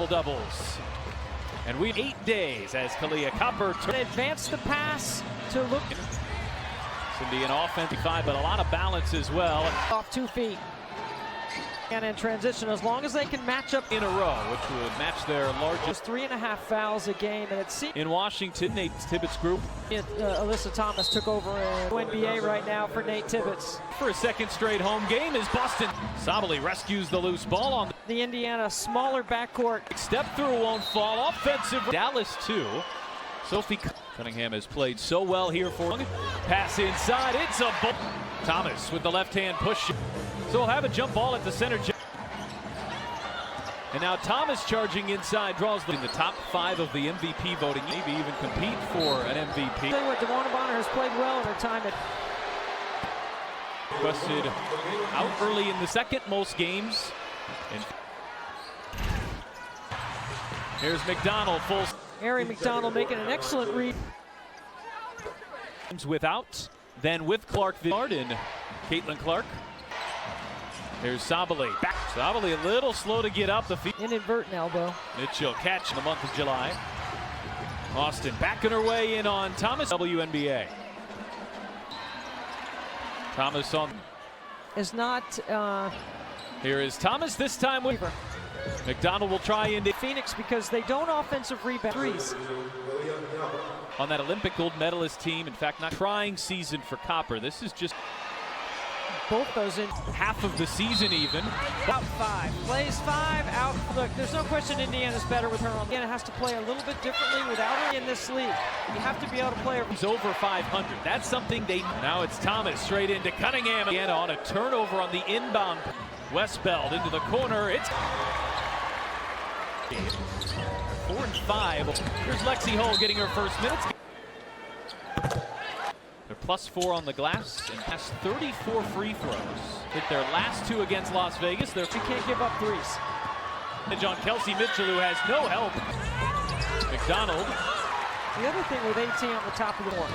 double-doubles. And we 8 days as Kalia Copper advanced the pass to look. Indian offense, but a lot of balance as well. Off 2 feet. And in transition, as long as they can match up in a row, which would match their largest 3.5 fouls a game. And it's in Washington. Nate Tibbetts' group. Alyssa Thomas took over in WNBA right now for Nate Tibbetts. For a second straight home game is Boston. Sabali rescues the loose ball on the Indiana smaller backcourt. Step through won't fall. Offensive. Dallas 2. Sophie Cunningham has played so well here for pass inside. It's a ball. Thomas with the left hand push. So we'll have a jump ball at the center. And now Thomas charging inside draws in the top 5 of the MVP voting. Maybe even compete for an MVP. I tell you what, DeWanna Bonner has played well in her time at. Requested out early in the second most games. And here's McDonald full. Ari McDonald making an excellent read. Without, then with Clark Villard and Caitlin Clark. There's Sabali. Back. Sabali a little slow to get up the field. Inadvertent elbow. Mitchell catch in the month of July. Austin backing her way in on Thomas. WNBA. Thomas on. Is not. Here is Thomas this time with McDonald will try into Phoenix because they don't offensive rebound threes. On that Olympic gold medalist team, in fact, not trying season for Copper. This is just both those in half of the season even. Out 5, plays 5, out. Look, there's no question Indiana's better with her on. Indiana has to play a little bit differently without her in this league. You have to be able to play her. He's over 500. That's something they. Now it's Thomas straight into Cunningham. Indiana on a turnover on the inbound. Westbeld into the corner. It's 4 and 5. Here's Lexi Hull getting her first minutes. They're +4 on the glass and passed 34 free throws. Hit their last 2 against Las Vegas. She can't give up threes. And John Kelsey Mitchell, who has no help. McDonald. The other thing with 18 on the top of the board.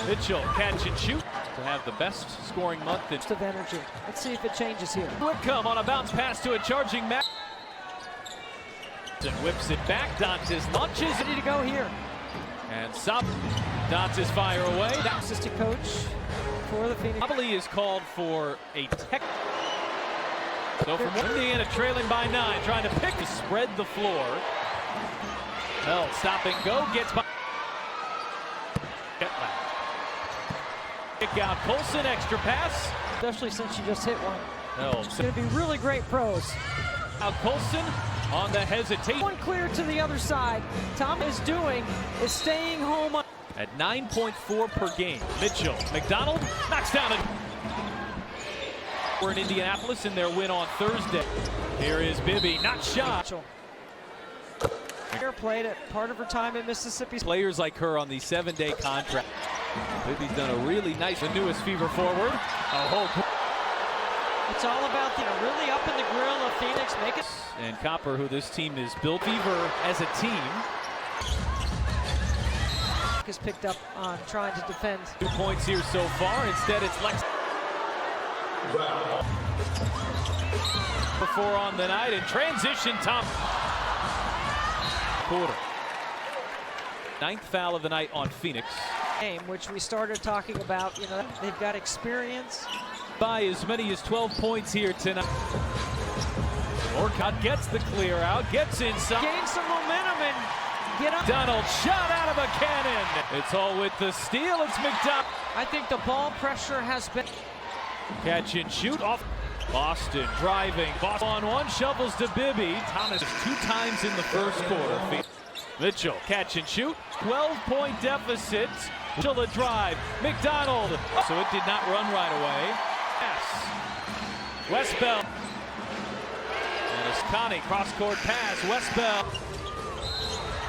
Mitchell catch and shoot to have the best scoring month of energy. Let's see if it changes here. Whitcomb on a bounce pass to a charging Matt. And whips it back. Dantes launches. Ready to go here. And Dantes fire away. Assistant coach for the Phoenix. Probably is called for a tech. So from Indiana trailing by 9, trying to pick to spread the floor. Hell, stop and go. Gets by. Kick out Colson, extra pass. Especially since she just hit one. Hell, it's going to be really great pros. Now Colson on the hesitation. One clear to the other side. Tom is staying home. At 9.4 per game. Mitchell, McDonald knocks down it. We're in Indianapolis in their win on Thursday. Here is Bibby, not shot. Mitchell. Played at part of her time in Mississippi. Players like her on the 7-day contract. Bibby's done a really nice, the newest Fever forward. It's all about really up in the grill of Phoenix, make it. And Copper, who this team is built Fever as a team. Is picked up on trying to defend. 2 points here so far. Instead, it's Lex. 4 on the night in transition. Top quarter. 9th foul of the night on Phoenix. Game which we started talking about. They've got experience. By as many as 12 points here tonight. Orcott gets the clear out, gets inside. Gain some momentum and get up. Donald shot out of a cannon. It's all with the steal. It's McDonald. I think the ball pressure has been. Catch and shoot off. Boston driving. Boston on 1, shovels to Bibby. Thomas 2 times in the first quarter. Mitchell catch and shoot. 12-point deficit. Mitchell a drive. McDonald. So it did not run right away. Westbeld. And Ascani cross-court pass. Westbeld.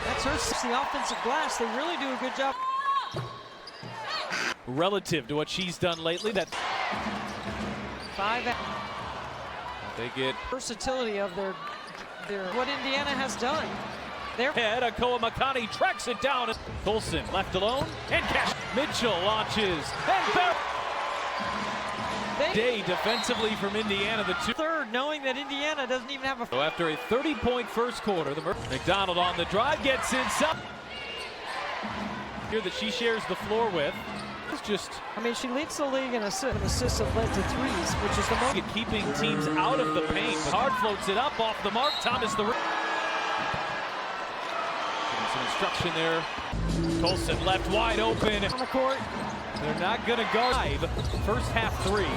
That's the offensive glass. They really do a good job. Relative to what she's done lately, that 5. They get versatility of their what Indiana has done. Their head, Akoa Makani tracks it down. Colson left alone and catch. Mitchell launches and Day defensively from Indiana, the third, knowing that Indiana doesn't even have a. So after a 30-point first quarter, the McDonald on the drive gets inside. Here that she shares the floor with. It's just. I mean, she leads the league in assists that led to threes, which is the most. Keeping teams out of the paint. Hard floats it up off the mark. Thomas the. Some instruction there. Colson left wide open. On the court. They're not going to guard. First half threes.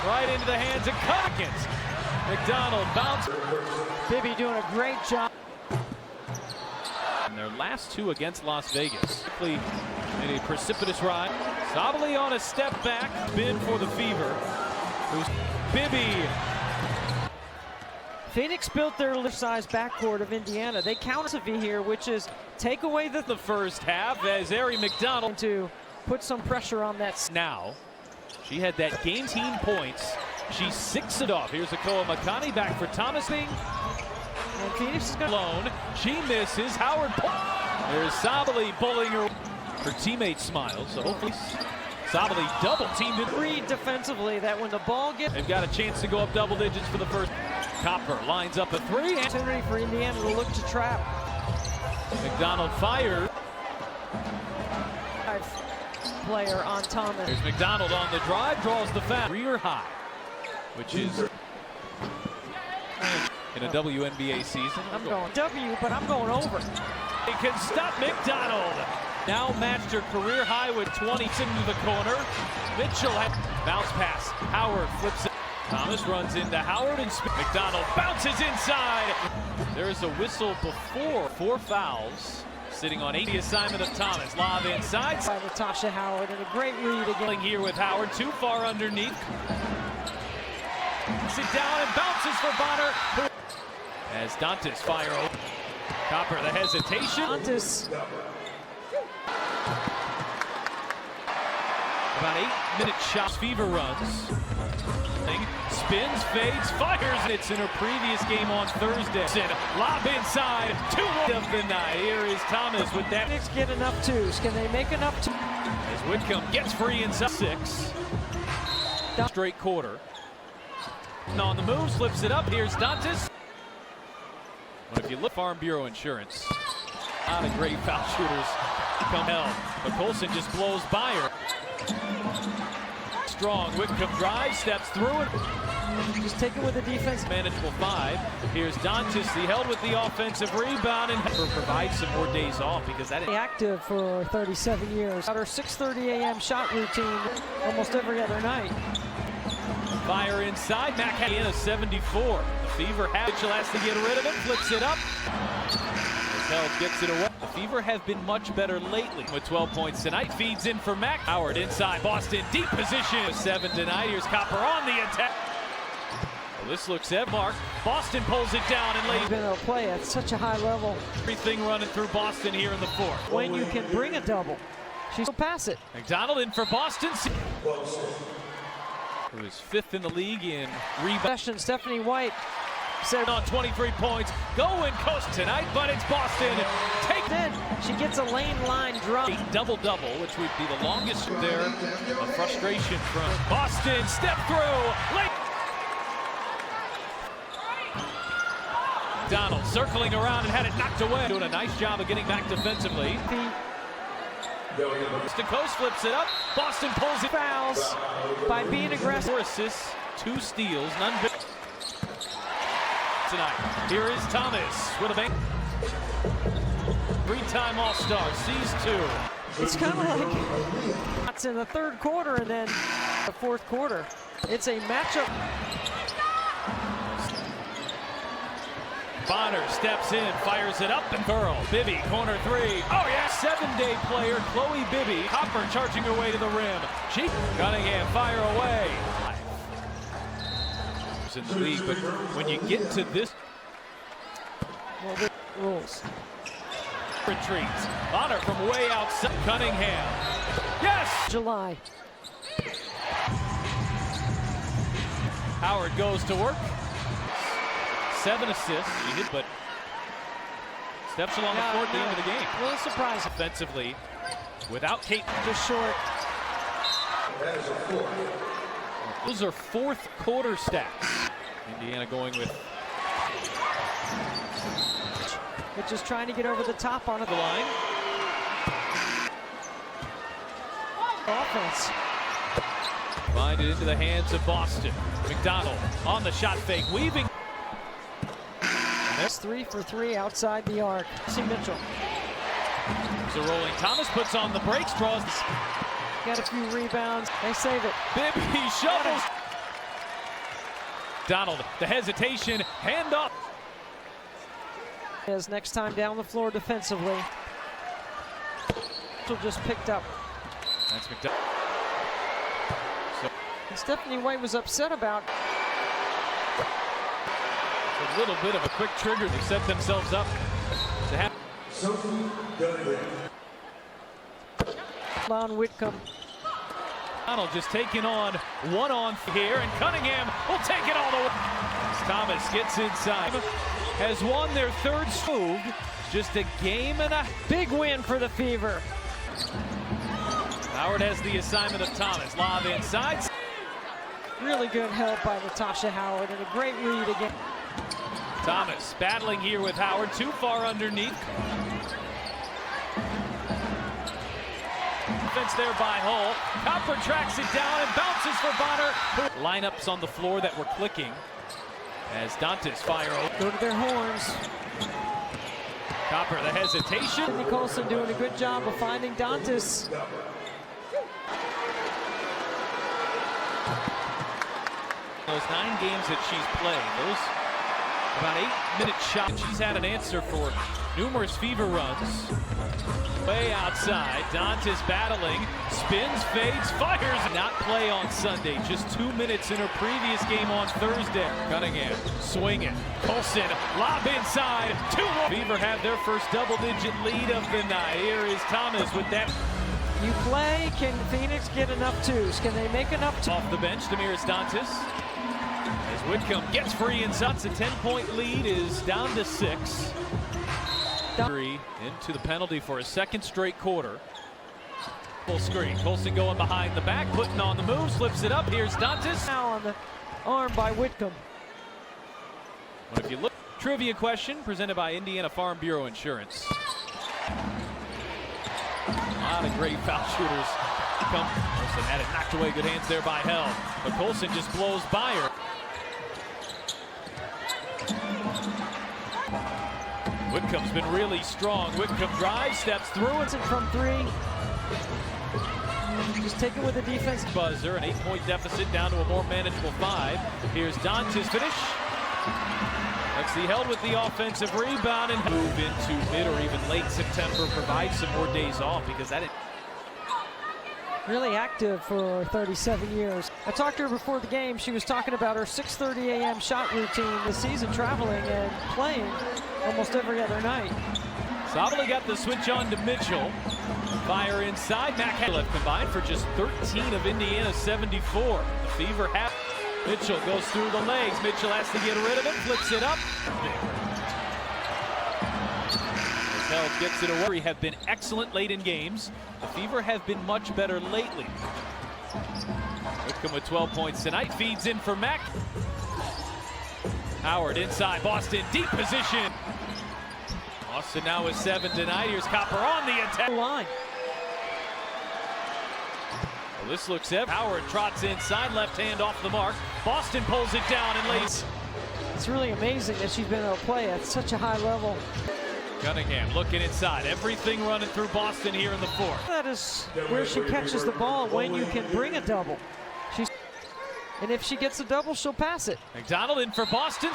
Right into the hands of Cunnington. McDonald bounce. Bibby doing a great job. And their last two against Las Vegas. In a precipitous ride. Sabally on a step back. Spin for the Fever. Who's Bibby. Phoenix built their size backcourt of Indiana. They counter here, which is take away the first half as Ari McDonald to put some pressure on that. Now, she had that game 18 points. She's 6 it off. Here's Akoa Makani back for Thomas. And Phoenix is going alone. She misses. Howard. There's Sabally bullying her. Her teammate smiles. So hopefully Sabally double teamed it. Read defensively that when the ball gets. They've got a chance to go up double digits for the first. Copper lines up a three. Opportunity for Indiana to look to trap. McDonald fired. Player on Thomas. There's McDonald on the drive, draws the foul. Career high, which is in a WNBA season. I'm going W, but I'm going over. They can stop McDonald. Now matched her career high with 20 into the corner. Mitchell bounce pass. Howard flips it. Thomas runs into Howard and McDonald bounces inside. There's a whistle before 4 fouls. Sitting on 80 assignment of Thomas. Lob inside. By Natasha Howard and a great read again. Here with Howard, too far underneath. Sit down and bounces for Bonner. As Dantas fire over. Copper, the hesitation. Dantas. About 8-minute shots. Fever runs. Spins, fades, fires. It's in her previous game on Thursday. Lob inside. 2 of the night. Here is Thomas with that. Phoenix get enough twos. Can they make enough twos? As Whitcomb gets free inside 6. Straight quarter. On the move, slips it up. Here's Dantas. But if you look Farm Bureau Insurance, a lot of great foul shooters come held. But Colson just blows by her. Strong, Whitcomb drives, steps through it. Just take it with the defense. Manageable 5. Here's Dantas, he held with the offensive rebound and provides some more days off because that is active for 37 years. At her 6:30 a.m. shot routine almost every other night. Fire inside, Mac in a 74. The Fever Mitchell has to get rid of it, flips it up. Held gets it away. The Fever have been much better lately with 12 points tonight. Feeds in for Mac. Howard inside. Boston deep position. 7 tonight. Here's Copper on the attack. Well, this looks at Mark. Boston pulls it down and lays. Been able to play at such a high level. Everything running through Boston here in the 4th. When you can bring a double, she'll pass it. McDonald in for Boston. Who is 5th in the league in rebound. Stephanie White said on 23 points, going coast tonight, but it's Boston. Take then she gets a lane line drop. Double-double, which would be the longest there. A frustration from Boston. Step through. Late. Donald circling around and had it knocked away. Doing a nice job of getting back defensively. Coast to coast flips it up. Boston pulls it. Fouls by being aggressive. 4 assists, 2 steals, none big. Tonight. Here is Thomas with a bank. 3-time All-Star, sees 2. It's kind of like it's in the 3rd quarter and then the 4th quarter. It's a matchup. Bonner steps in, fires it up, and Burrow. Bibby, corner 3. Oh, yeah! 7-day player, Chloe Bibby. Copper charging her way to the rim. She, Cunningham, fire away. In the league, but when you get to this, well, the rules. Retreats. Bonner from way outside. Cunningham. Yes! July. Howard goes to work. 7 assists. She hit, but steps along the court at the end of the game. A little surprising. Offensively, without Kate. Just short. Those are fourth quarter stats. Indiana going with just trying to get over the top on the line. Offense. Find it into the hands of Boston. McDonald on the shot fake, weaving. That's 3 for 3 outside the arc. See Mitchell. So rolling Thomas puts on the brakes, draws. Got a few rebounds. They save it. Bibby shovels. Donald, the hesitation, hand up. As next time down the floor defensively. Mitchell just picked up. That's McDonald. So And Stephanie White was upset about. a little bit of a quick trigger to set themselves up to have. Lon Whitcomb. Donald just taking on one here, and Cunningham will take it all the way. As Thomas gets inside, has won their third move, just a game and a Big win for the Fever. Howard has the assignment of Thomas. Lob inside. Really good help by Natasha Howard and a great read again. Thomas battling here with Howard, too far underneath. Defense there by Hull. Copper tracks it down and bounces for Bonner. Lineups on the floor that were clicking as Dantas fire. Go to their horns. Copper, the hesitation. Sydney Colson doing a good job of finding Dantas. Those 9 games that she's played, those about 8-minute shots. She's had an answer for numerous Fever runs. Way outside, Dantas battling, spins, fades, fires. Not play on Sunday, just 2 minutes in her previous game on Thursday. Cunningham swinging, Colson, lob inside, 2 more. Fever have their first double-digit lead of the night. Here is Thomas with that. You play, can Phoenix get enough twos? Can they make enough twos? Off the bench, Damiris Dantas. As Whitcomb gets free and suts, a 10-point lead is down to 6. Into the penalty for a second straight quarter. Full screen. Colson going behind the back, putting on the move, slips it up. Here's Dantas. Now on the arm by Whitcomb. But if you look, trivia question presented by Indiana Farm Bureau Insurance. A lot of great foul shooters come. Colson had it knocked away. Good hands there by Hell. But Colson just blows by her. Whitcomb's been really strong. Whitcomb drives, steps through it. From 3. Just take it with the defense. Buzzer, an 8-point deficit down to a more manageable 5. Here's Dantas' finish. Lexi held with the offensive rebound and move into mid or even late September. Provide some more days off because that is really active for 37 years. I talked to her before the game. She was talking about her 6:30 a.m. shot routine this season, traveling and playing almost every other night. Sabali got the switch on to Mitchell. Fire inside. Mac left combined for just 13 of Indiana's 74. The Fever have. Mitchell goes through the legs. Mitchell has to get rid of it. Flips it up. Held gets it away. Have been excellent late in games. The Fever have been much better lately. Whitcomb with 12 points tonight. Feeds in for Mack. Howard inside. Boston deep position. Boston now with 7 tonight. Here's Copper on the attack. Line. Well, this looks it. Howard trots inside. Left hand off the mark. Boston pulls it down and lays. It's really amazing that she's been able to play at such a high level. Cunningham looking inside. Everything running through Boston here in the 4th. That is where she catches the ball when you can bring a double. And if she gets a double, she'll pass it. McDonald in for Boston.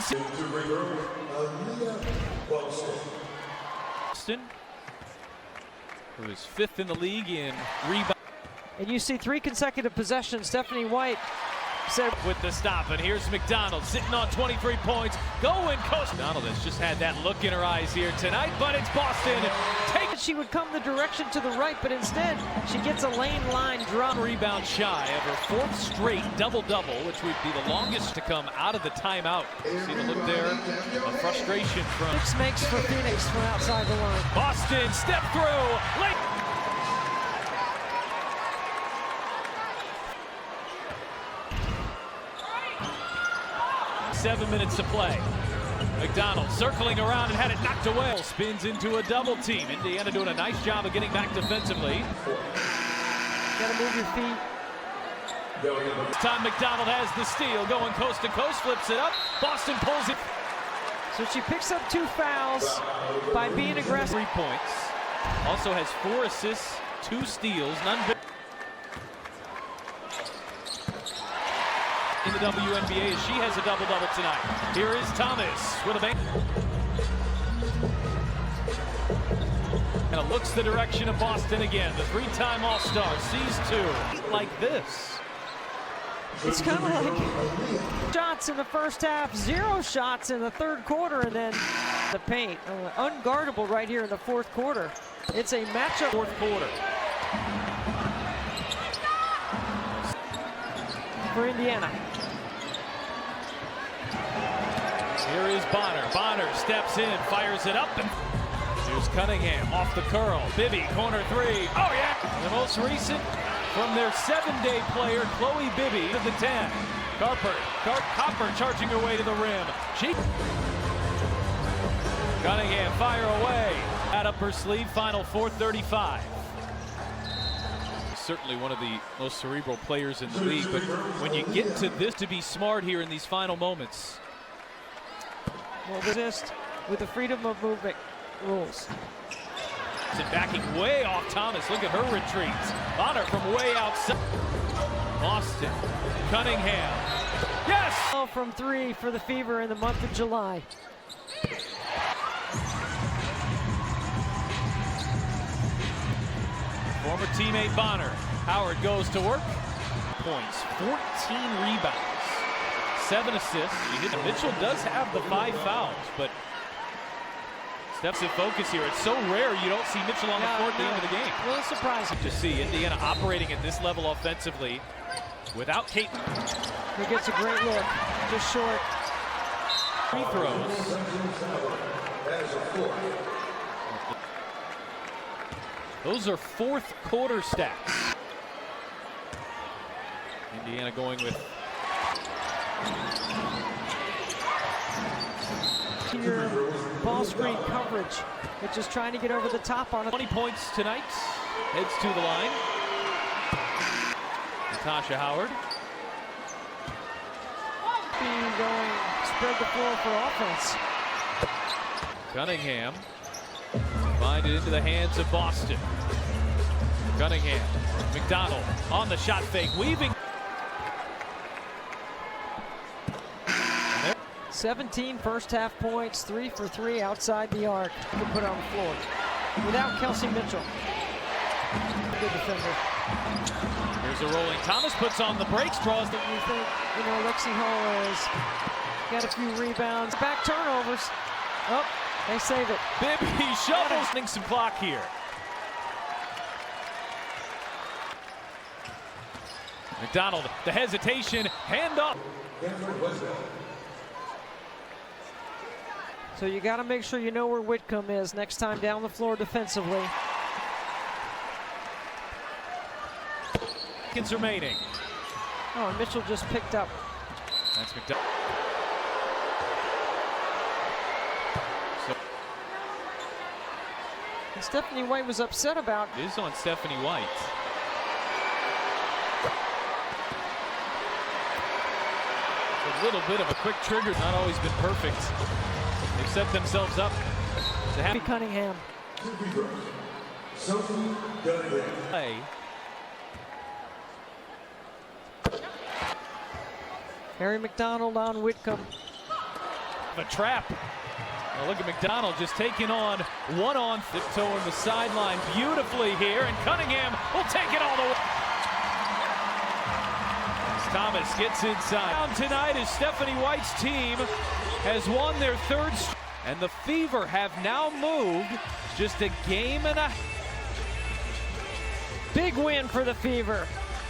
Boston, who is 5th in the league in rebound. And you see 3 consecutive possessions. Stephanie White said with the stop, and here's McDonald sitting on 23 points. Going coast. McDonald has just had that look in her eyes here tonight, but it's Boston. She would come the direction to the right, but instead she gets a lane line drop. Rebound shy of her 4th straight double-double, which would be the longest to come out of the timeout. You see the look there of frustration from 6 makes for Phoenix from outside the line. Boston. Step through. Late. 7 minutes to play. McDonald circling around and had it knocked away. Spins into a double team. Indiana doing a nice job of getting back defensively. Gotta move your feet. This time McDonald has the steal, going coast to coast, flips it up. Boston pulls it. So she picks up 2 fouls by being aggressive. 3 points. Also has 4 assists, 2 steals, none big. In the WNBA, she has a double-double tonight. Here is Thomas with a bank. And it looks the direction of Boston again. The 3-time All-Star sees 2 like this. It's kind of like shots in the first half, 0 shots in the third quarter, and then the paint. Unguardable right here in the fourth quarter. It's a matchup. Fourth quarter. For Indiana. Here is Bonner. Bonner steps in, fires it up, and here's Cunningham off the curl. Bibby, corner 3. Oh, yeah! The most recent from their 7-day player, Chloe Bibby, to the 10. Copper charging her way to the rim. Cunningham, fire away. That up her sleeve, final 4:35. Certainly one of the most cerebral players in the league, but when you get to this, to be smart here in these final moments. Well, resist with the freedom of movement rules. And backing way off Thomas. Look at her retreats. Bonner from way outside. Austin. Cunningham. Yes! From 3 for the Fever in the month of July. Former teammate Bonner. Howard goes to work. Points. 14 rebounds. 7 assists. Mitchell does have the 5 fouls, but steps in focus here. It's so rare you don't see Mitchell on the court at the end of the game. A little surprising to see Indiana operating at this level offensively without Kate. He gets a great look, just short. Free throws. Those are fourth quarter stats. Indiana going with your ball screen coverage. It's just trying to get over the top on it. 20 points tonight. Heads to the line. Natasha Howard. Going spread the floor for offense. Cunningham. Find it into the hands of Boston. Cunningham. McDonald on the shot fake. Weaving. 17 first half points, 3 for 3 outside the arc to put on the floor. Without Kelsey Mitchell. Good defender. Here's a rolling Thomas, puts on the brakes, draws the... You think, you know, Lexi Hall has got a few rebounds. Back turnovers. Oh, they save it. Bibby shovels some clock here. McDonald, the hesitation, hand up. So you got to make sure you know where Whitcomb is next time down the floor defensively. Seconds remaining. Oh, and Mitchell just picked up. That's McDonald. So and Stephanie White was upset about. It is on Stephanie White. A little bit of a quick trigger, not always been perfect. They've set themselves up to have Cunningham. Play. Harry McDonald on Whitcomb. A trap. Now look at McDonald just taking on one-on tiptoeing the sideline beautifully here, and Cunningham will take it all the way. As Thomas gets inside. Tonight is Stephanie White's team has won their 3rd, and the Fever have now moved just a game and a big win for the Fever.